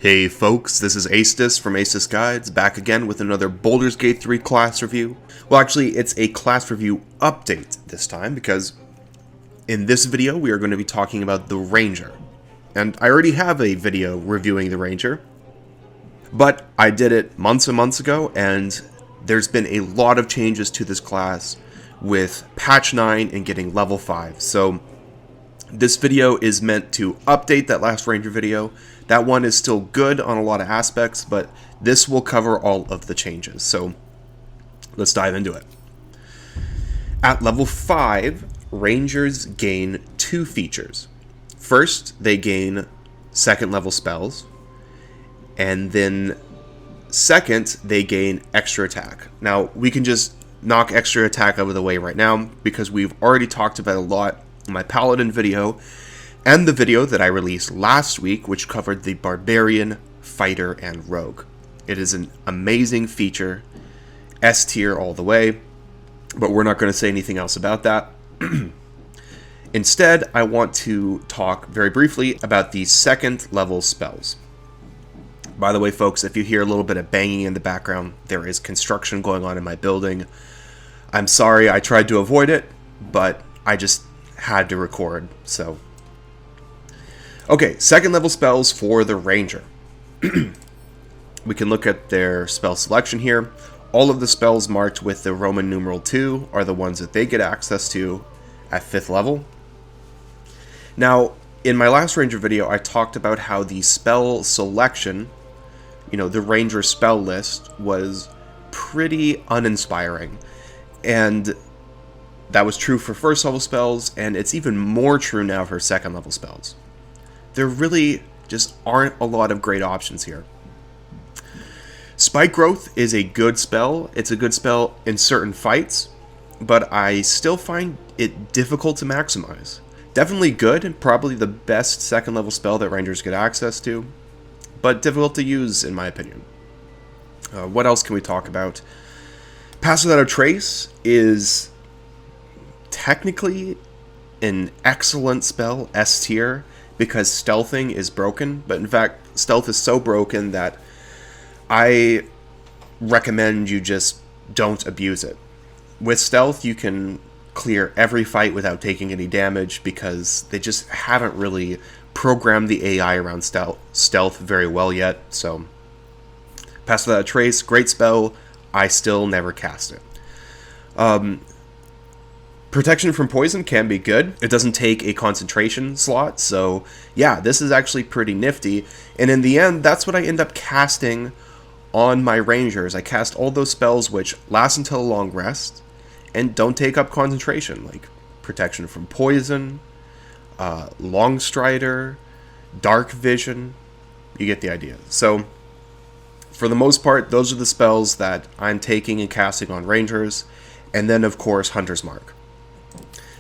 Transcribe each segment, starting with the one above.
Hey folks, this is Astis from Astis Guides, back again with another Baldur's Gate 3 class review. Well, actually, it's a class review update this time, because in this video we are going to be talking about the Ranger. And I already have a video reviewing the Ranger, but I did it months and months ago, and there's been a lot of changes to this class with patch 9 and getting level 5. So this video is meant to update that last Ranger video. That one is still good on a lot of aspects, but this will cover all of the changes. So let's dive into it. At level 5, Rangers gain 2 features. First, they gain second level spells, and then second, they gain extra attack. Now, we can just knock extra attack out of the way right now, because we've already talked about it a lot in my Paladin video, and the video that I released last week, which covered the Barbarian, Fighter, and Rogue. It is an amazing feature, S tier all the way, but we're not going to say anything else about that. Instead, I want to talk very briefly about the second level spells. By the way, folks, if you hear a little bit of banging in the background, there is construction going on in my building. I'm sorry, I tried to avoid it, but I just had to record, so. Okay, second level spells for the Ranger. We can look at their spell selection here. All of the spells marked with the Roman numeral 2 are the ones that they get access to at 5th level. Now, in my last Ranger video, I talked about how the spell selection, the Ranger spell list, was pretty uninspiring. And that was true for first level spells, and it's even more true now for second level spells. There really just aren't a lot of great options here. Spike Growth is a good spell. It's a good spell in certain fights, but I still find it difficult to maximize. Definitely good, and probably the best second level spell that Rangers get access to, but difficult to use in my opinion. What else can we talk about? Pass Without a Trace is technically an excellent spell, S tier, because stealthing is broken, but in fact, stealth is so broken that I recommend you just don't abuse it. With stealth, you can clear every fight without taking any damage, because they just haven't really programmed the AI around stealth very well yet, so Pass Without a Trace, great spell, I still never cast it. Protection from poison can be good. It doesn't take a concentration slot, so yeah, this is actually pretty nifty. And in the end, that's what I end up casting on my Rangers. I cast all those spells which last until a long rest and don't take up concentration, like Protection from Poison, Long Strider, Dark Vision. You get the idea. So for the most part, those are the spells that I'm taking and casting on Rangers, and then of course Hunter's Mark.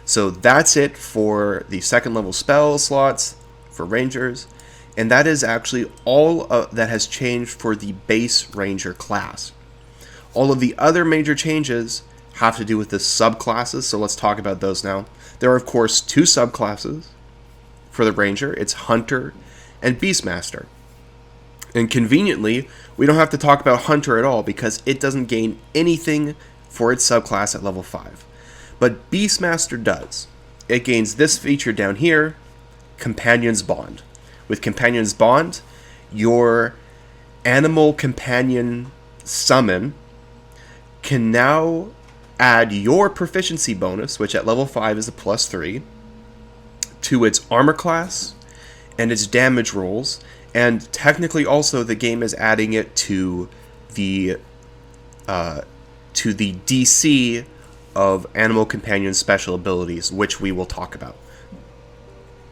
So that's it for the second level spell slots for Rangers, and that is actually all that has changed for the base Ranger class. All of the other major changes have to do with the subclasses, so let's talk about those now. There are of course 2 subclasses for the Ranger. It's Hunter and Beastmaster. And conveniently, we don't have to talk about Hunter at all, because it doesn't gain anything for its subclass at level 5. But Beastmaster does. It gains this feature down here, Companion's Bond. With Companion's Bond, your animal companion summon can now add your proficiency bonus, which at level 5 is a +3, to its armor class and its damage rolls, and technically also the game is adding it to the DC of Animal Companion's special abilities, which we will talk about.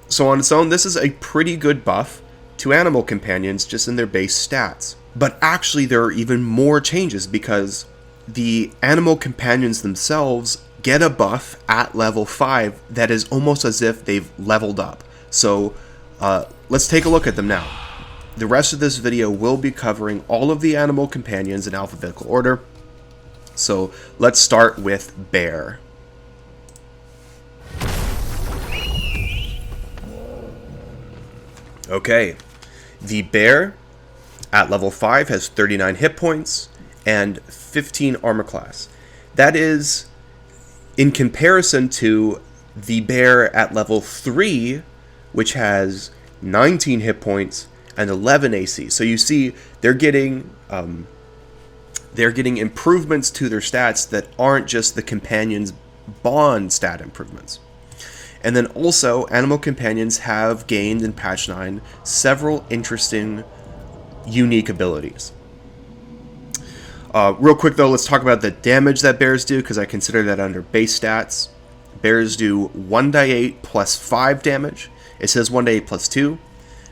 So on its own, this is a pretty good buff to Animal Companions just in their base stats. But actually there are even more changes, because the Animal Companions themselves get a buff at level 5 that is almost as if they've leveled up. So let's take a look at them now. The rest of this video will be covering all of the Animal Companions in alphabetical order. So let's start with Bear. Okay, the Bear At level 5 has 39 hit points and 15 armor class. That is in comparison to the bear at level 3, which has 19 hit points and 11 AC. So you see they're getting improvements to their stats that aren't just the companion's bond stat improvements. And then also, animal companions have gained in patch 9 several interesting, unique abilities. Real quick though, let's talk about the damage that bears do, because I consider that under base stats. Bears do 1d8 plus 5 damage. It says 1d8 plus 2,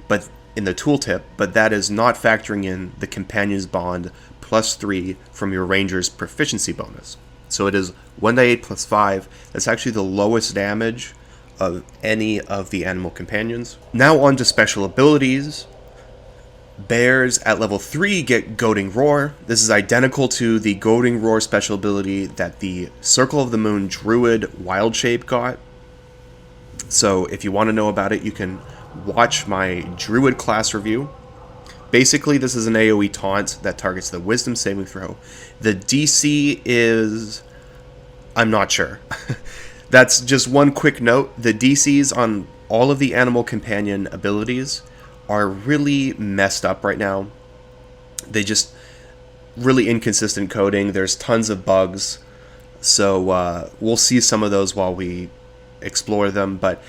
but in the tooltip, but that is not factoring in the companion's bond plus 3 from your ranger's proficiency bonus. So it is 1d8 plus 5. That's actually the lowest damage of any of the animal companions. Now on to special abilities. Bears at level 3 get Goading Roar. This is identical to the Goading Roar special ability that the Circle of the Moon Druid Wild Shape got. So if you want to know about it, you can watch my Druid class review. Basically, this is an AoE taunt that targets the Wisdom saving throw. The DC is... I'm not sure. That's just one quick note. The DCs on all of the animal companion abilities are really messed up right now. They just really inconsistent coding. There's tons of bugs. So we'll see some of those while we explore them. But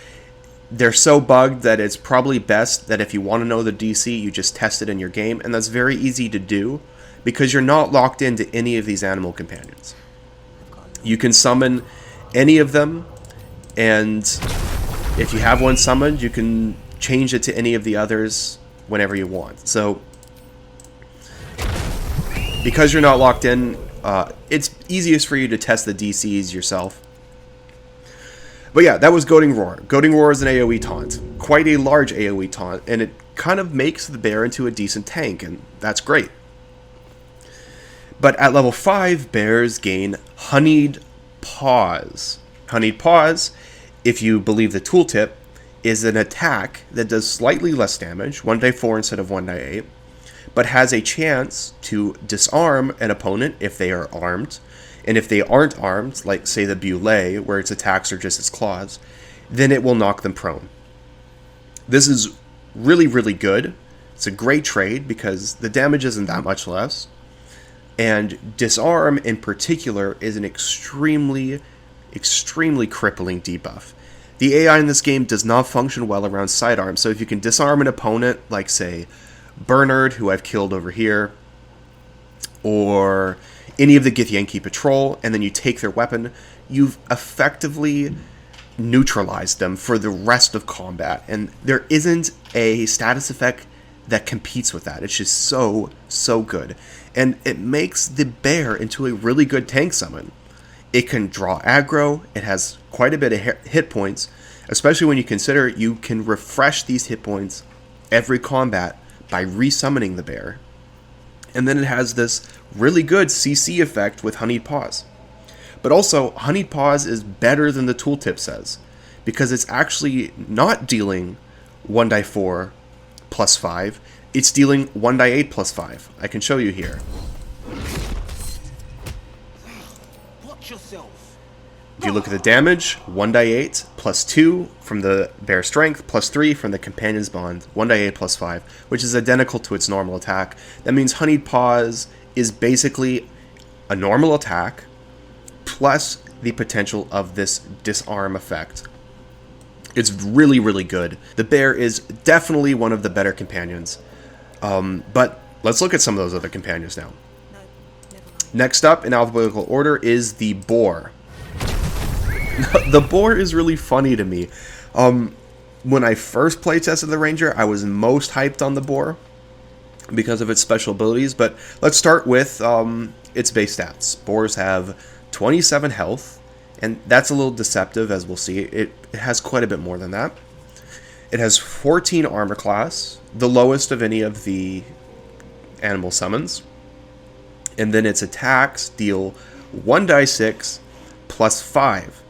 they're so bugged that it's probably best that if you want to know the DC, you just test it in your game. And that's very easy to do because you're not locked into any of these animal companions. You can summon any of them, and if you have one summoned, you can change it to any of the others whenever you want. So because you're not locked in, it's easiest for you to test the DCs yourself. But yeah, that was Goading Roar. Goading Roar is an AoE taunt. Quite a large AoE taunt, and it kind of makes the bear into a decent tank, and that's great. But at level 5, bears gain Honeyed Paws. Honeyed Paws, if you believe the tooltip, is an attack that does slightly less damage, 1d4 instead of 1d8, but has a chance to disarm an opponent if they are armed. And if they aren't armed, like say the Bulle, where its attacks are just its claws, then it will knock them prone. This is really, really good. It's a great trade because the damage isn't that much less. And disarm in particular is an extremely crippling debuff. The AI in this game does not function well around sidearm, so if you can disarm an opponent, like say Bernard, who I've killed over here, or any of the Githyanki Patrol, and then you take their weapon, you've effectively neutralized them for the rest of combat, and there isn't a status effect that competes with that. It's just so good, and it makes the bear into a really good tank summon. It can draw aggro, it has quite a bit of hit points, especially when you consider you can refresh these hit points every combat by resummoning the bear. And then it has this really good CC effect with Honeyed Paws. But also, Honeyed Paws is better than the tooltip says, because it's actually not dealing 1d4 plus 5, it's dealing 1d8 plus 5. I can show you here. If you look at the damage, 1d8 plus 2 from the bear strength, plus 3 from the companion's bond, 1d8 plus 5, which is identical to its normal attack. That means Honeyed Paws is basically a normal attack, plus the potential of this disarm effect. It's really, really good. The bear is definitely one of the better companions. But let's look at some of those other companions now. Next up in alphabetical order is the boar. The boar is really funny to me. When I first playtested the ranger, I was most hyped on the boar because of its special abilities, but let's start with its base stats. Boars have 27 health, and that's a little deceptive, as we'll see. It has quite a bit more than that. It has 14 armor class, the lowest of any of the animal summons. And then its attacks deal 1d6 plus 5.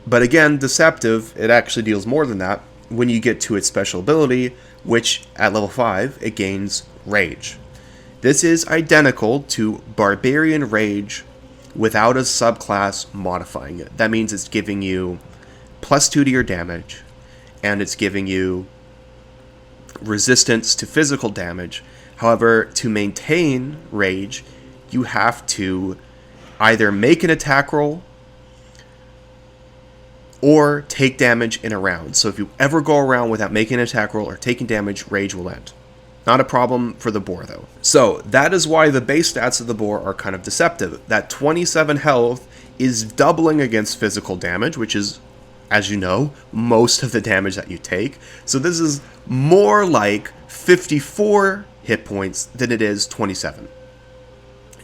But again, deceptive, it actually deals more than that when you get to its special ability, which at level 5, it gains Rage. This is identical to Barbarian Rage without a subclass modifying it. That means it's giving you +2 to your damage, and it's giving you resistance to physical damage. However, to maintain Rage, you have to either make an attack roll or take damage in a round. So if you ever go around without making an attack roll or taking damage, Rage will end. Not a problem for the boar, though. So that is why the base stats of the boar are kind of deceptive. That 27 health is doubling against physical damage, which is, as you know, most of the damage that you take. So this is more like 54 hit points than it is 27.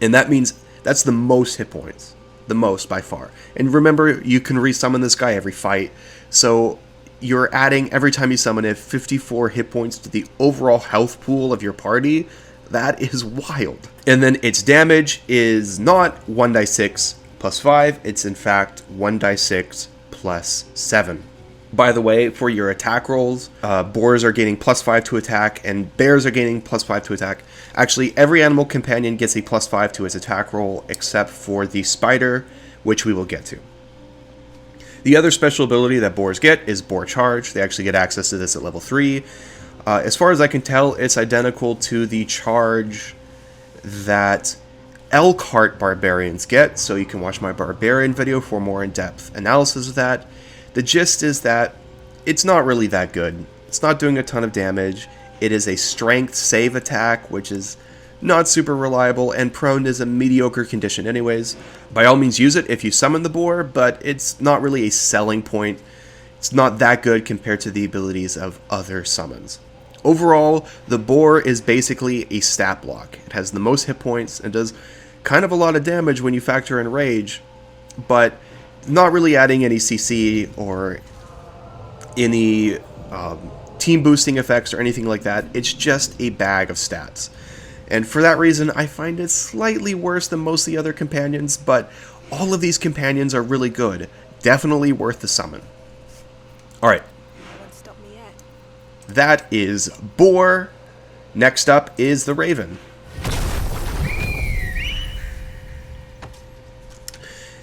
And that means that's the most hit points. The most by far. And remember, you can resummon this guy every fight. So you're adding, every time you summon it, 54 hit points to the overall health pool of your party. That is wild. And then its damage is not 1d6 plus 5. It's in fact 1d6 plus 7. By the way, for your attack rolls, boars are gaining +5 to attack, and bears are gaining +5 to attack. Actually, every animal companion gets a +5 to its attack roll, except for the spider, which we will get to. The other special ability that boars get is Boar Charge. They actually get access to this at level 3. As far as I can tell, it's identical to the charge that Elkhart Barbarians get, so you can watch my Barbarian video for more in-depth analysis of that. The gist is that it's not really that good. It's not doing a ton of damage. It is a strength save attack, which is not super reliable, and prone is a mediocre condition anyways. By all means use it if you summon the boar, but it's not really a selling point. It's not that good compared to the abilities of other summons. Overall, the boar is basically a stat block. It has the most hit points and does kind of a lot of damage when you factor in rage, but not really adding any CC or any team boosting effects or anything like that. It's just a bag of stats. And for that reason, I find it slightly worse than most of the other companions, but all of these companions are really good. Definitely worth the summon. Alright. That is Boar. Next up is the Raven.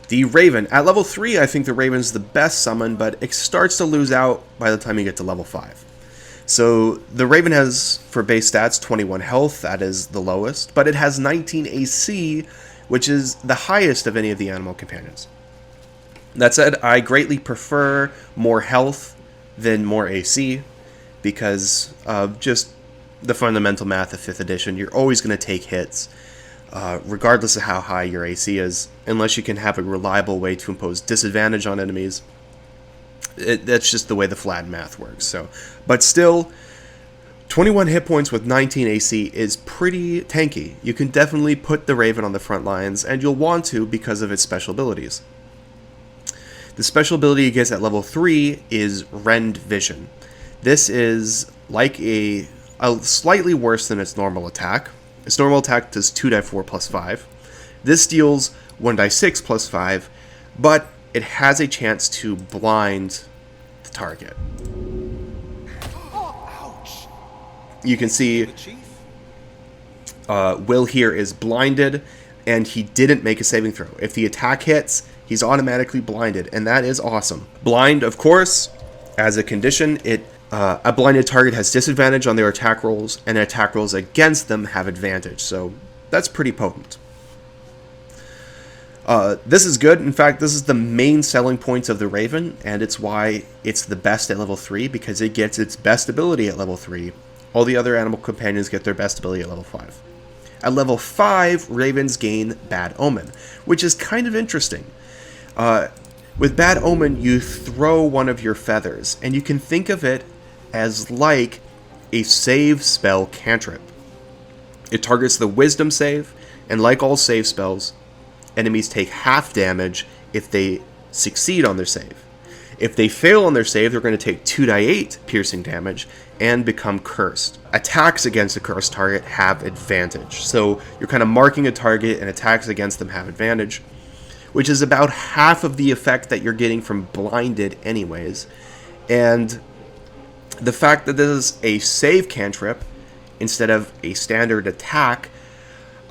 The Raven. At level 3, I think the Raven's the best summon, but it starts to lose out by the time you get to level 5. So the Raven has, for base stats, 21 health, that is the lowest, but it has 19 AC, which is the highest of any of the animal companions. That said, I greatly prefer more health than more AC, because of just the fundamental math of 5th edition. You're always going to take hits, regardless of how high your AC is, unless you can have a reliable way to impose disadvantage on enemies. That's just the way the flat math works. So, but still, 21 hit points with 19 AC is pretty tanky. You can definitely put the Raven on the front lines, and you'll want to because of its special abilities. The special ability it gets at level 3 is Rend Vision. This is like a slightly worse than its normal attack. Its normal attack does 2d4 plus 5. This deals 1d6 plus 5, but it has a chance to blind the target. You can see Will here is blinded, and he didn't make a saving throw. If the attack hits, he's automatically blinded, and that is awesome. Blind, of course, as a condition, a blinded target has disadvantage on their attack rolls, and attack rolls against them have advantage, so that's pretty potent. This is good. In fact, this is the main selling points of the Raven, and it's why it's the best at level 3, because it gets its best ability at level 3. All the other animal companions get their best ability at level 5. At level 5, Ravens gain Bad Omen, which is kind of interesting. With Bad Omen, you throw one of your feathers, and you can think of it as like a save spell cantrip. It targets the Wisdom save, and like all save spells, enemies take half damage if they succeed on their save. If they fail on their save, they're going to take 2d8 piercing damage and become cursed. Attacks against a cursed target have advantage. So you're kind of marking a target, and attacks against them have advantage, which is about half of the effect that you're getting from blinded anyways. And the fact that this is a save cantrip instead of a standard attack,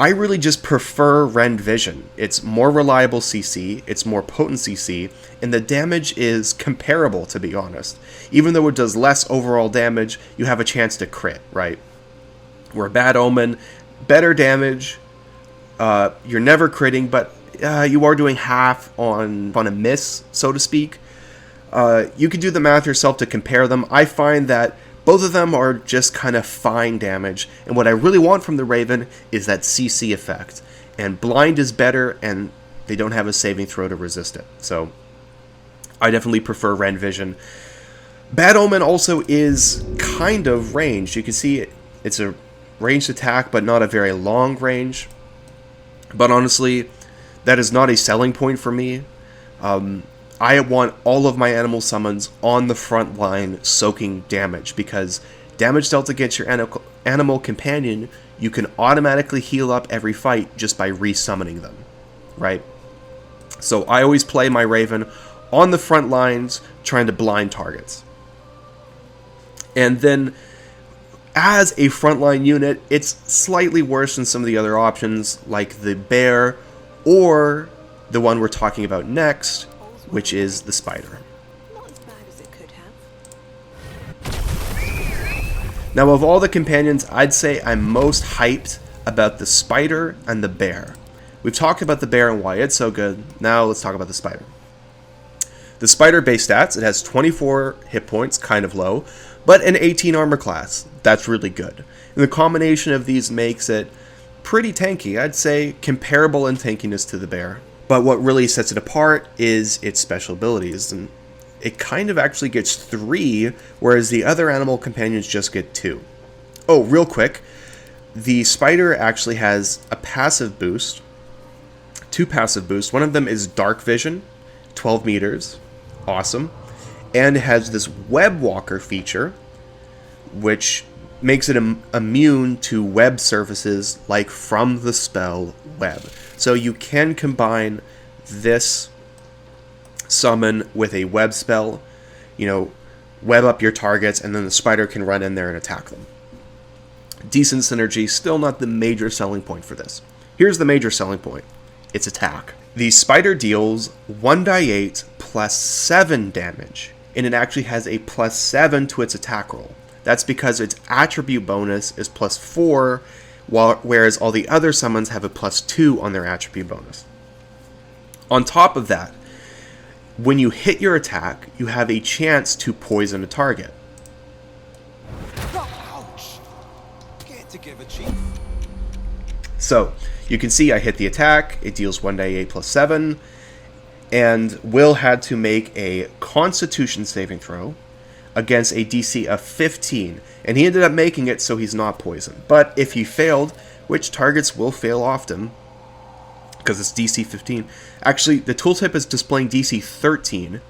I really just prefer Rend Vision. It's more reliable CC, it's more potent CC, and the damage is comparable, to be honest. Even though it does less overall damage, you have a chance to crit, right? Where Bad Omen, better damage, you're never critting, but you are doing half on a miss, so to speak. You can do the math yourself to compare them. I find that both of them are just kind of fine damage, and what I really want from the Raven is that CC effect. And Blind is better, and they don't have a saving throw to resist it. So I definitely prefer Rend Vision. Bad Omen also is kind of ranged. You can see it's a ranged attack, but not a very long range. But honestly, that is not a selling point for me. I want all of my animal summons on the front line soaking damage, because damage dealt against your animal companion, you can automatically heal up every fight just by resummoning them, right? So I always play my Raven on the front lines trying to blind targets. And then as a frontline unit, it's slightly worse than some of the other options, like the bear or the one we're talking about next, which is the spider. Not as bad as it could have. Now, of all the companions, I'd say I'm most hyped about the spider and the bear. We've talked about the bear and why it's so good. Now let's talk about the spider. The spider base stats, it has 24 hit points, kind of low, but an 18 armor class. That's really good. And the combination of these makes it pretty tanky. I'd say comparable in tankiness to the bear. But what really sets it apart is its special abilities, and it kind of actually gets 3, whereas the other animal companions just get 2. Oh, real quick, the spider actually has a passive boost, 2 passive boosts. One of them is Dark Vision, 12 meters, awesome, and it has this Web Walker feature, which makes it immune to web surfaces like from the spell Web. So you can combine this summon with a web spell, web up your targets, and then the spider can run in there and attack them. Decent synergy, still not the major selling point for this. Here's the major selling point, its attack. The spider deals 1d8 plus 7 damage, and it actually has a plus 7 to its attack roll. That's because its attribute bonus is plus 4, whereas all the other summons have a plus 2 on their attribute bonus. On top of that, when you hit your attack, you have a chance to poison a target. Ouch! Get together, Chief. So, you can see I hit the attack, it deals 1d8 plus 7, and Will had to make a Constitution saving throw against a DC of 15, and he ended up making it, so he's not poisoned. But if he failed, which targets will fail often, because it's DC 15. Actually, the tooltip is displaying DC 13,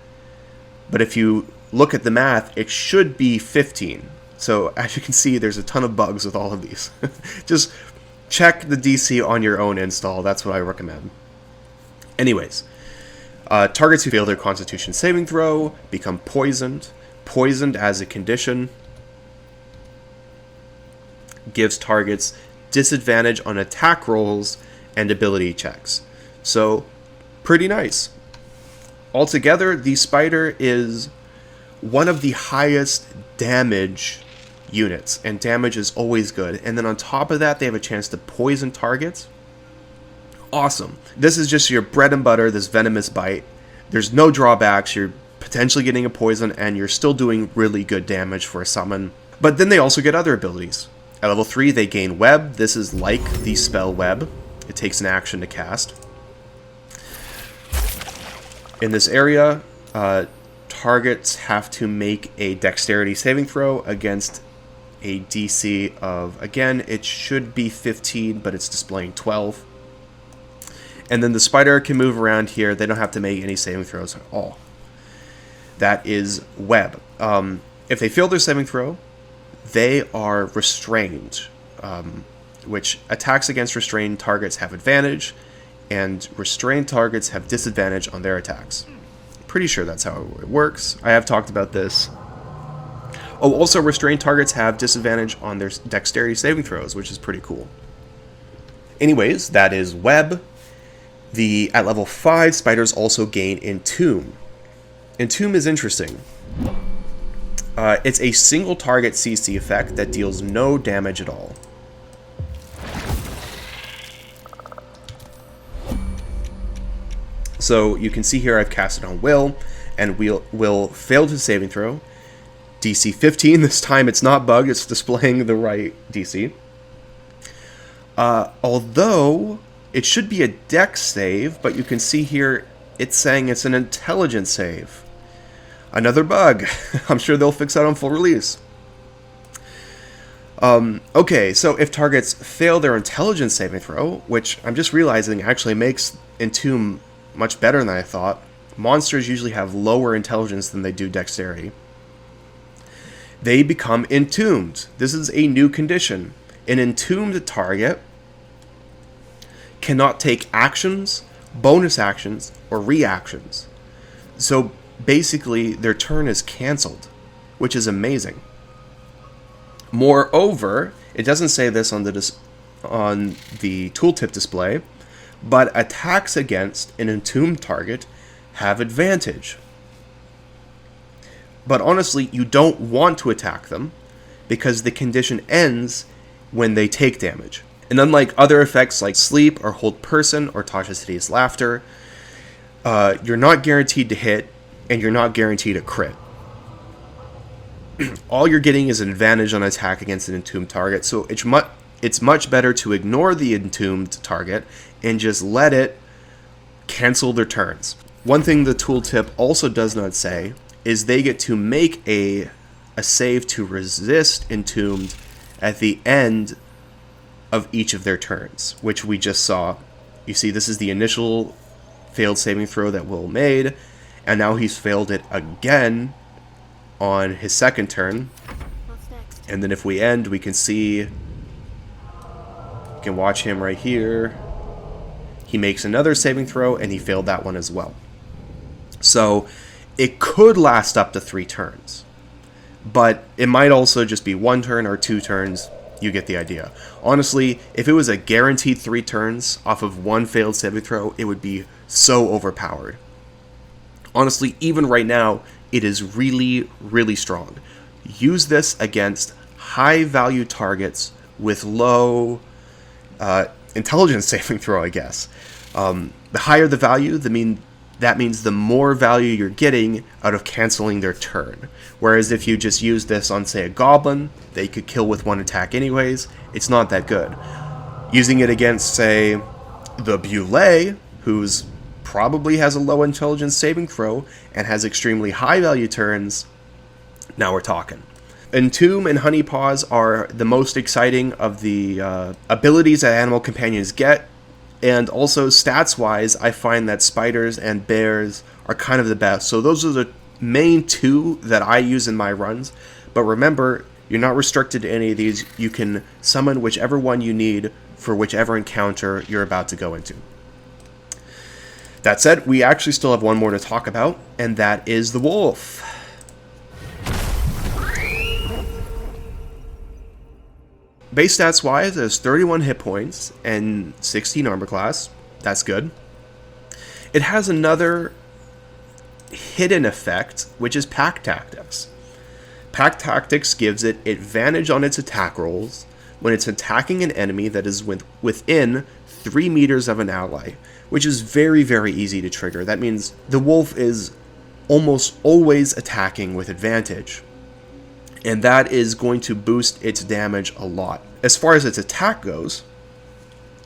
but if you look at the math, it should be 15. So as you can see, there's a ton of bugs with all of these. Just check the DC on your own install. That's what I recommend. Anyways, targets who fail their Constitution saving throw become poisoned. Poisoned as a condition gives targets disadvantage on attack rolls and ability checks. So, pretty nice. Altogether, the spider is one of the highest damage units, and damage is always good. And then on top of that, they have a chance to poison targets. Awesome. This is just your bread and butter, this venomous bite. There's no drawbacks. You're potentially getting a poison, and you're still doing really good damage for a summon. But then they also get other abilities. At level 3, they gain Web. This is like the spell Web. It takes an action to cast. In this area, targets have to make a dexterity saving throw against a DC of, again, it should be 15, but it's displaying 12. And then the spider can move around here. They don't have to make any saving throws at all. That is Web. If they fail their saving throw, they are restrained, which attacks against restrained targets have advantage, and restrained targets have disadvantage on their attacks. Pretty sure that's how it works. I have talked about this Oh, also restrained targets have disadvantage on their dexterity saving throws, which is pretty cool. Anyways, that is Web. At level 5, spiders also gain Entomb. Entomb is interesting. It's a single target CC effect that deals no damage at all. So you can see here I've cast it on Will, and Will failed his saving throw. DC 15, this time it's not bugged, it's displaying the right DC. Although, it should be a dex save, but you can see here it's saying it's an intelligence save. Another bug. I'm sure they'll fix that on full release. Okay, so if targets fail their intelligence saving throw, which I'm just realizing actually makes Entomb much better than I thought. Monsters usually have lower intelligence than they do dexterity. They become entombed. This is a new condition. An entombed target cannot take actions, bonus actions, or reactions. So basically, their turn is cancelled, which is amazing. Moreover, it doesn't say this on the tooltip display, but attacks against an entombed target have advantage. But honestly, you don't want to attack them, because the condition ends when they take damage. And unlike other effects like Sleep or Hold Person or Tasha's Hideous Laughter, you're not guaranteed to hit, and you're not guaranteed a crit. All you're getting is an advantage on attack against an entombed target, so it's much better to ignore the entombed target and just let it cancel their turns. One thing the tooltip also does not say is they get to make a save to resist entombed at the end of each of their turns, which we just saw. You see, this is the initial failed saving throw that Will made, and now he's failed it again on his second turn. What's next? And then if we end, we can see, you can watch him right here. He makes another saving throw, and he failed that one as well. So it could last up to 3 turns, but it might also just be 1 turn or 2 turns. You get the idea. Honestly, if it was a guaranteed 3 turns off of 1 failed saving throw, it would be so overpowered. Honestly, even right now, it is really, really strong. Use this against high-value targets with low intelligence saving throw, I guess. The higher the value, that means the more value you're getting out of canceling their turn. Whereas if you just use this on, say, a goblin, they could kill with 1 attack anyways, it's not that good. Using it against, say, the Beulah, who's probably has a low intelligence saving throw and has extremely high value turns, now we're talking. Entomb and Honey Paws are the most exciting of the abilities that animal companions get, and also stats wise I find that spiders and bears are kind of the best. So those are the main 2 that I use in my runs, but remember, you're not restricted to any of these. You can summon whichever one you need for whichever encounter you're about to go into. That said, we actually still have one more to talk about, and that is the wolf. Base stats wise, it has 31 hit points and 16 armor class. That's good. It has another hidden effect, which is Pack Tactics. Pack Tactics gives it advantage on its attack rolls when it's attacking an enemy that is within 3 meters of an ally, which is very, very easy to trigger. That means the wolf is almost always attacking with advantage, and that is going to boost its damage a lot. As far as its attack goes,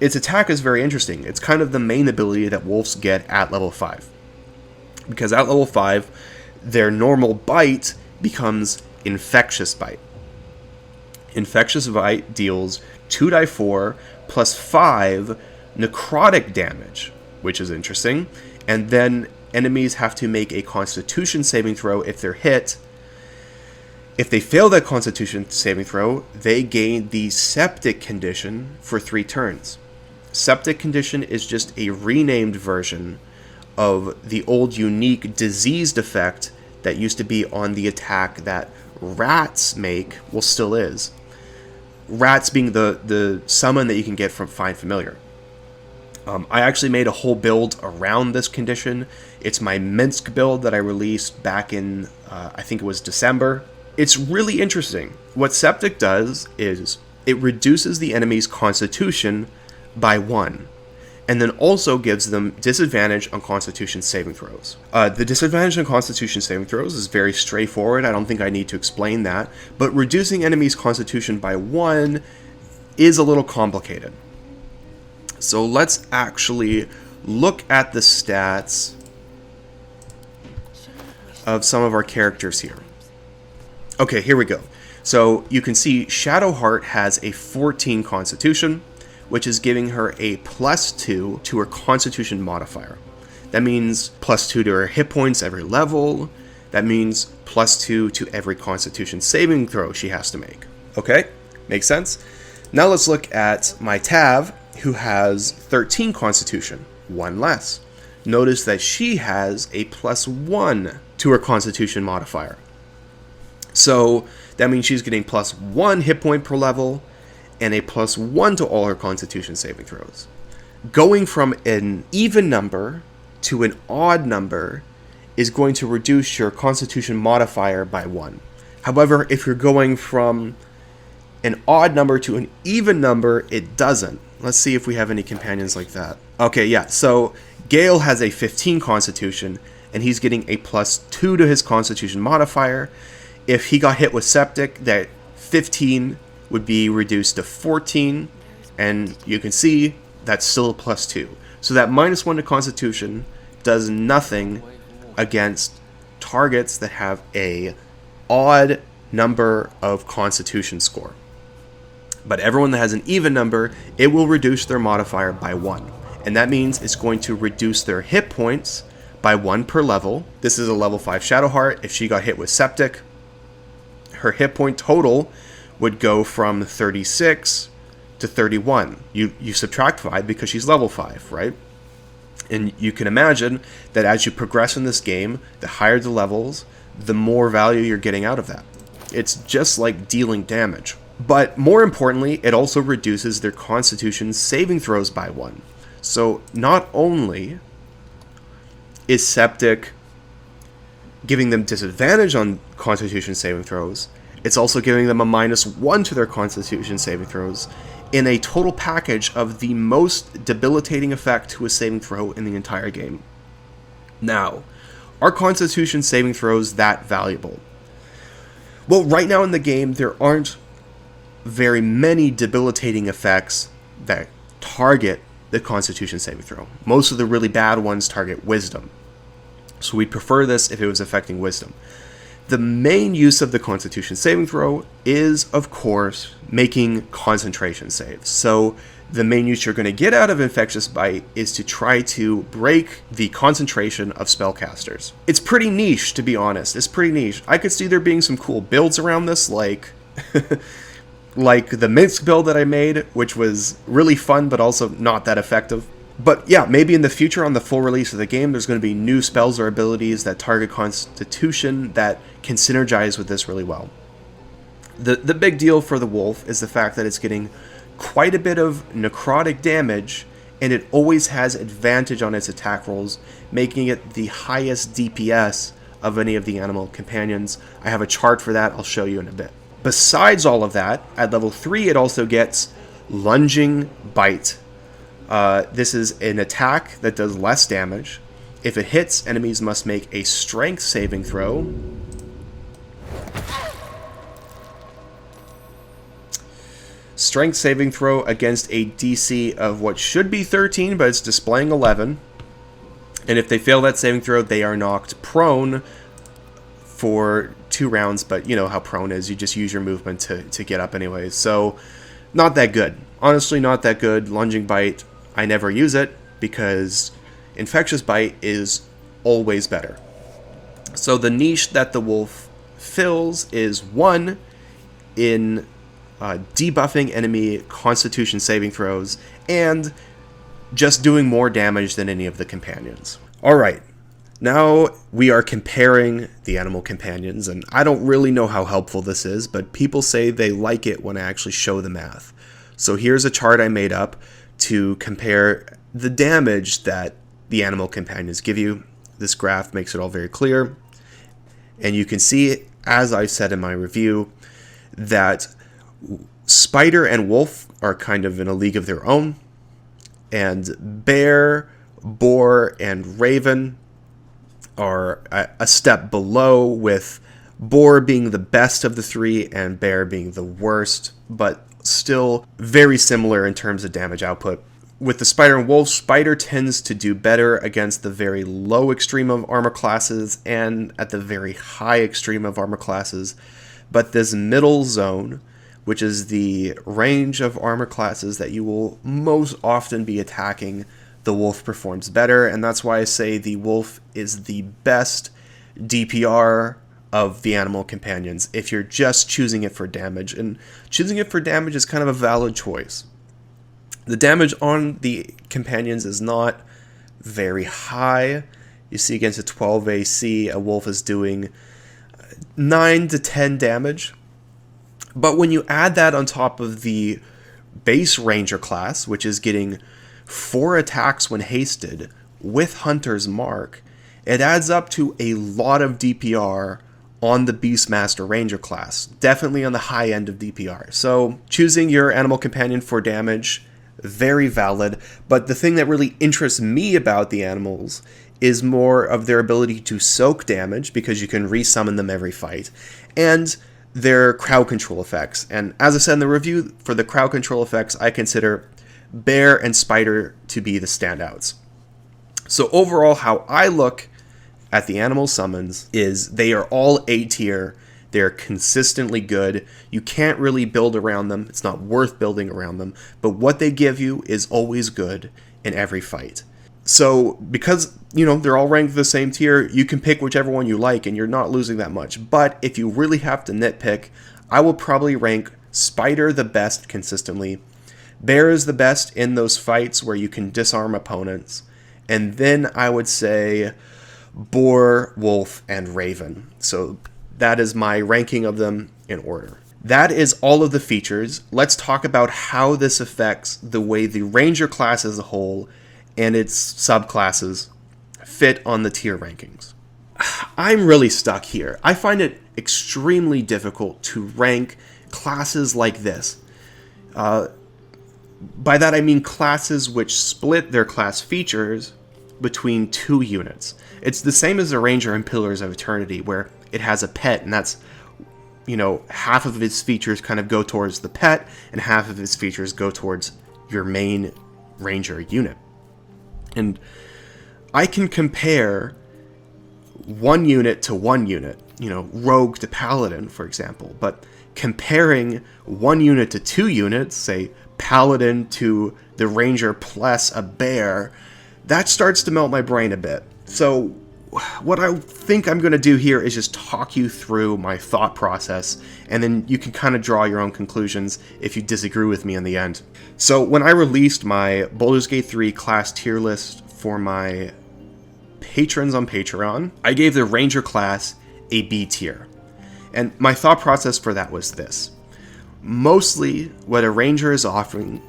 its attack is very interesting. It's kind of the main ability that wolves get at level 5. Because at level 5, their normal bite becomes Infectious Bite. Infectious Bite deals 2d4 plus 5 necrotic damage, which is interesting. And then enemies have to make a Constitution saving throw if they're hit. If they fail that Constitution saving throw, they gain the Septic Condition for 3 turns. Septic Condition is just a renamed version of the old unique diseased effect that used to be on the attack that rats make, well, still is. Rats being the summon that you can get from Find Familiar. I actually made a whole build around this condition. It's my Minsk build that I released back in, I think it was December. It's really interesting. What Septic does is it reduces the enemy's constitution by 1, and then also gives them disadvantage on constitution saving throws. The disadvantage on constitution saving throws is very straightforward. I don't think I need to explain that, but reducing enemies' constitution by 1 is a little complicated. So let's actually look at the stats of some of our characters here. Okay, here we go. So you can see Shadowheart has a 14 constitution, which is giving her a +2 to her constitution modifier. That means +2 to her hit points every level. That means +2 to every constitution saving throw she has to make. Okay, makes sense? Now let's look at my Tav, who has 13 constitution, 1 less. Notice that she has a +1 to her constitution modifier. So that means she's getting +1 hit point per level and a +1 to all her constitution saving throws. Going from an even number to an odd number is going to reduce your constitution modifier by 1. However, if you're going from an odd number to an even number, it doesn't. Let's see if we have any companions like that. Okay, yeah, so Gale has a 15 constitution, and he's getting a +2 to his constitution modifier. If he got hit with Septic, that 15 would be reduced to 14, and you can see that's still a +2. So that -1 to constitution does nothing against targets that have a odd number of constitution score. But everyone that has an even number, it will reduce their modifier by 1. And that means it's going to reduce their hit points by 1 per level. This is a level 5 Shadowheart. If she got hit with Septic, her hit point total would go from 36 to 31. You subtract 5 because she's level 5, right? And you can imagine that as you progress in this game, the higher the levels, the more value you're getting out of that. It's just like dealing damage. But more importantly, it also reduces their constitution saving throws by 1. So not only is Septic giving them disadvantage on constitution saving throws, it's also giving them a -1 to their constitution saving throws in a total package of the most debilitating effect to a saving throw in the entire game. Now, are constitution saving throws that valuable? Well, right now in the game, there aren't very many debilitating effects that target the constitution saving throw. Most of the really bad ones target wisdom. So we'd prefer this if it was affecting wisdom. The main use of the constitution saving throw is, of course, making concentration saves. So the main use you're going to get out of Infectious Bite is to try to break the concentration of spellcasters. It's pretty niche, to be honest. It's pretty niche. I could see there being some cool builds around this, like like the Minsk build that I made, which was really fun but also not that effective. But yeah, maybe in the future on the full release of the game, there's going to be new spells or abilities that target Constitution that can synergize with this really well. The big deal for the Wolf is the fact that it's getting quite a bit of necrotic damage, and it always has advantage on its attack rolls, making it the highest DPS of any of the animal companions. I have a chart for that I'll show you in a bit. Besides all of that, at level 3 it also gets Lunging Bite. This is an attack that does less damage. If it hits, enemies must make a strength saving throw. Strength saving throw against a DC of what should be 13, but it's displaying 11. And if they fail that saving throw, they are knocked prone for 2 rounds, but you know how prone is. You just use your movement to get up anyways. So, not that good. Honestly, not that good. Lunging Bite, I never use it because Infectious Bite is always better. So the niche that the Wolf fills is 1 in debuffing enemy constitution saving throws and just doing more damage than any of the companions. Alright, Now we are comparing the animal companions, and I don't really know how helpful this is, but people say they like it when I actually show the math. So here's a chart I made up to compare the damage that the animal companions give you. This graph makes it all very clear. And you can see, as I said in my review, that spider and wolf are kind of in a league of their own. And bear, boar, and raven are a step below, with boar being the best of the three and bear being the worst, but still very similar in terms of damage output. With the spider and wolf, spider tends to do better against the very low extreme of armor classes and at the very high extreme of armor classes, but this middle zone, which is the range of armor classes that you will most often be attacking, the wolf performs better, and that's why I say the wolf is the best DPR of the animal companions if you're just choosing it for damage. And choosing it for damage is kind of a valid choice. The damage on the companions is not very high. You see, against a 12 AC, a wolf is doing 9 to 10 damage. But when you add that on top of the base ranger class, which is getting 4 attacks when hasted with Hunter's Mark, it adds up to a lot of DPR on the Beastmaster Ranger class. Definitely on the high end of DPR. So choosing your animal companion for damage, very valid. But the thing that really interests me about the animals is more of their ability to soak damage, because you can resummon them every fight, and their crowd control effects. And as I said in the review, for the crowd control effects, I consider bear and spider to be the standouts. So overall, how I look at the animal summons is they are all A tier. They're consistently good. You can't really build around them. It's not worth building around them. But what they give you is always good in every fight. So because, they're all ranked the same tier, you can pick whichever one you like and you're not losing that much. But if you really have to nitpick, I will probably rank spider the best consistently. Bear is the best in those fights where you can disarm opponents. And then I would say boar, wolf, and raven. So that is my ranking of them in order. That is all of the features. Let's talk about how this affects the way the ranger class as a whole and its subclasses fit on the tier rankings. I'm really stuck here. I find it extremely difficult to rank classes like this. By that I mean classes which split their class features between 2 units. It's the same as the Ranger in Pillars of Eternity, where it has a pet, and that's, half of its features kind of go towards the pet, and half of its features go towards your main Ranger unit. And I can compare one unit to one unit, Rogue to Paladin, for example, but comparing one unit to 2 units, say Paladin to the Ranger plus a bear, that starts to melt my brain a bit. So what I think I'm going to do here is just talk you through my thought process, and then you can kind of draw your own conclusions if you disagree with me in the end. So when I released my Baldur's Gate 3 class tier list for my patrons on Patreon, I gave the Ranger class a B tier. And my thought process for that was this. Mostly what a Ranger is offering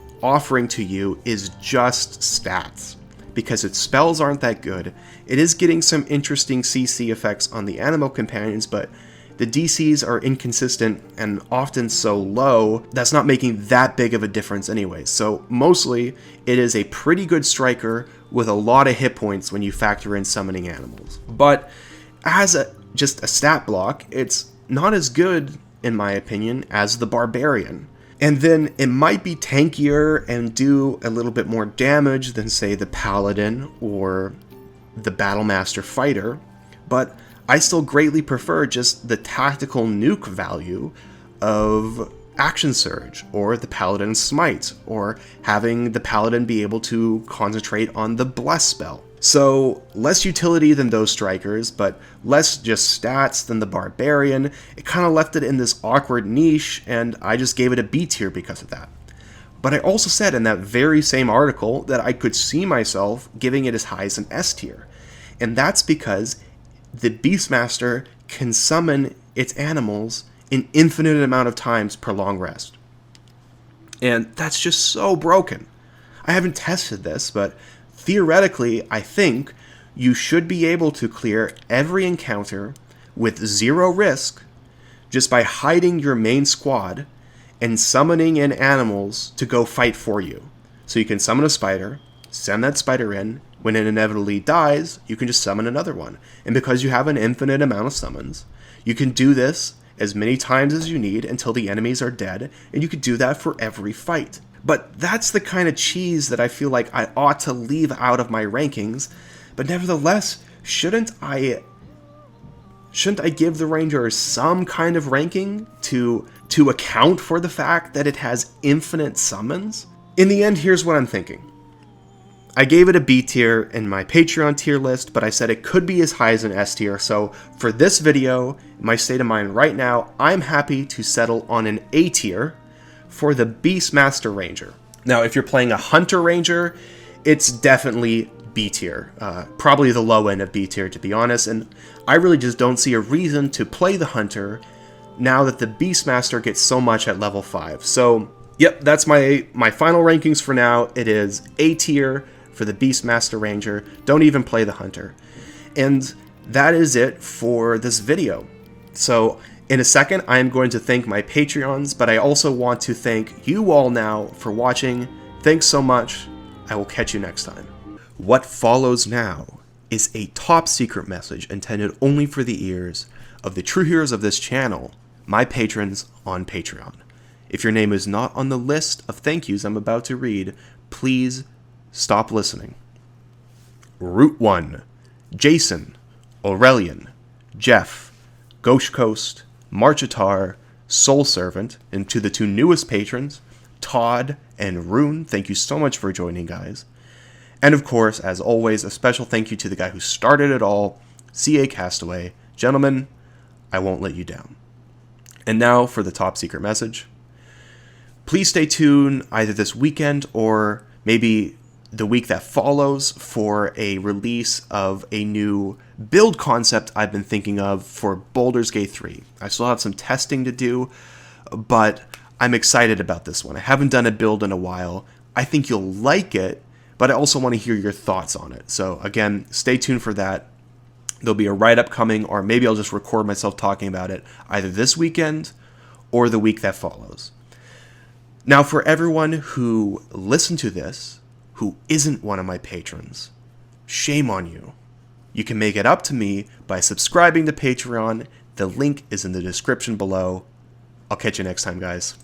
to you is just stats, because its spells aren't that good. It is getting some interesting CC effects on the animal companions, but the DCs are inconsistent and often so low that's not making that big of a difference anyway. So mostly it is a pretty good striker with a lot of hit points when you factor in summoning animals. But as just a stat block, it's not as good, in my opinion, as the barbarian. And then it might be tankier and do a little bit more damage than, say, the Paladin or the Battlemaster Fighter, but I still greatly prefer just the tactical nuke value of Action Surge, or the Paladin Smite, or having the Paladin be able to concentrate on the Bless spell. So, less utility than those strikers, but less just stats than the Barbarian. It kind of left it in this awkward niche, and I just gave it a B tier because of that. But I also said in that very same article that I could see myself giving it as high as an S tier. And that's because the Beastmaster can summon its animals an infinite amount of times per long rest. And that's just so broken. I haven't tested this, but theoretically, I think you should be able to clear every encounter with 0 risk just by hiding your main squad and summoning in animals to go fight for you. So you can summon a spider, send that spider in, when it inevitably dies, you can just summon another one. And because you have an infinite amount of summons, you can do this as many times as you need until the enemies are dead, and you could do that for every fight. But that's the kind of cheese that I feel like I ought to leave out of my rankings. But nevertheless, shouldn't I give the Ranger some kind of ranking to account for the fact that it has infinite summons? In the end, here's what I'm thinking. I gave it a B tier in my Patreon tier list, but I said it could be as high as an S tier, so for this video, my state of mind right now, I'm happy to settle on an A tier for the Beastmaster Ranger. Now, if you're playing a Hunter Ranger, it's definitely B tier. Probably the low end of B tier, to be honest, and I really just don't see a reason to play the Hunter now that the Beastmaster gets so much at level 5. So, yep, that's my final rankings for now. It is A tier for the Beastmaster Ranger. Don't even play the Hunter. And that is it for this video. So in a second, I am going to thank my Patreons, but I also want to thank you all now for watching. Thanks so much. I will catch you next time. What follows now is a top secret message intended only for the ears of the true heroes of this channel, my patrons on Patreon. If your name is not on the list of thank yous I'm about to read, please stop listening. Route 1, Jason, Aurelian, Jeff, Ghost Coast, Marchitar, Soul Servant, and to the 2 newest patrons, Todd and Rune, thank you so much for joining, guys. And of course, as always, a special thank you to the guy who started it all, CA Castaway. Gentlemen, I won't let you down. And now for the top secret message. Please stay tuned either this weekend or maybe the week that follows for a release of a new build concept I've been thinking of for Baldur's Gate 3. I still have some testing to do, but I'm excited about this one. I haven't done a build in a while. I think you'll like it, but I also want to hear your thoughts on it. So again, stay tuned for that. There'll be a write-up coming, or maybe I'll just record myself talking about it either this weekend or the week that follows. Now, for everyone who listened to this, who isn't one of my patrons, shame on you. You can make it up to me by subscribing to Patreon. The link is in the description below. I'll catch you next time, guys.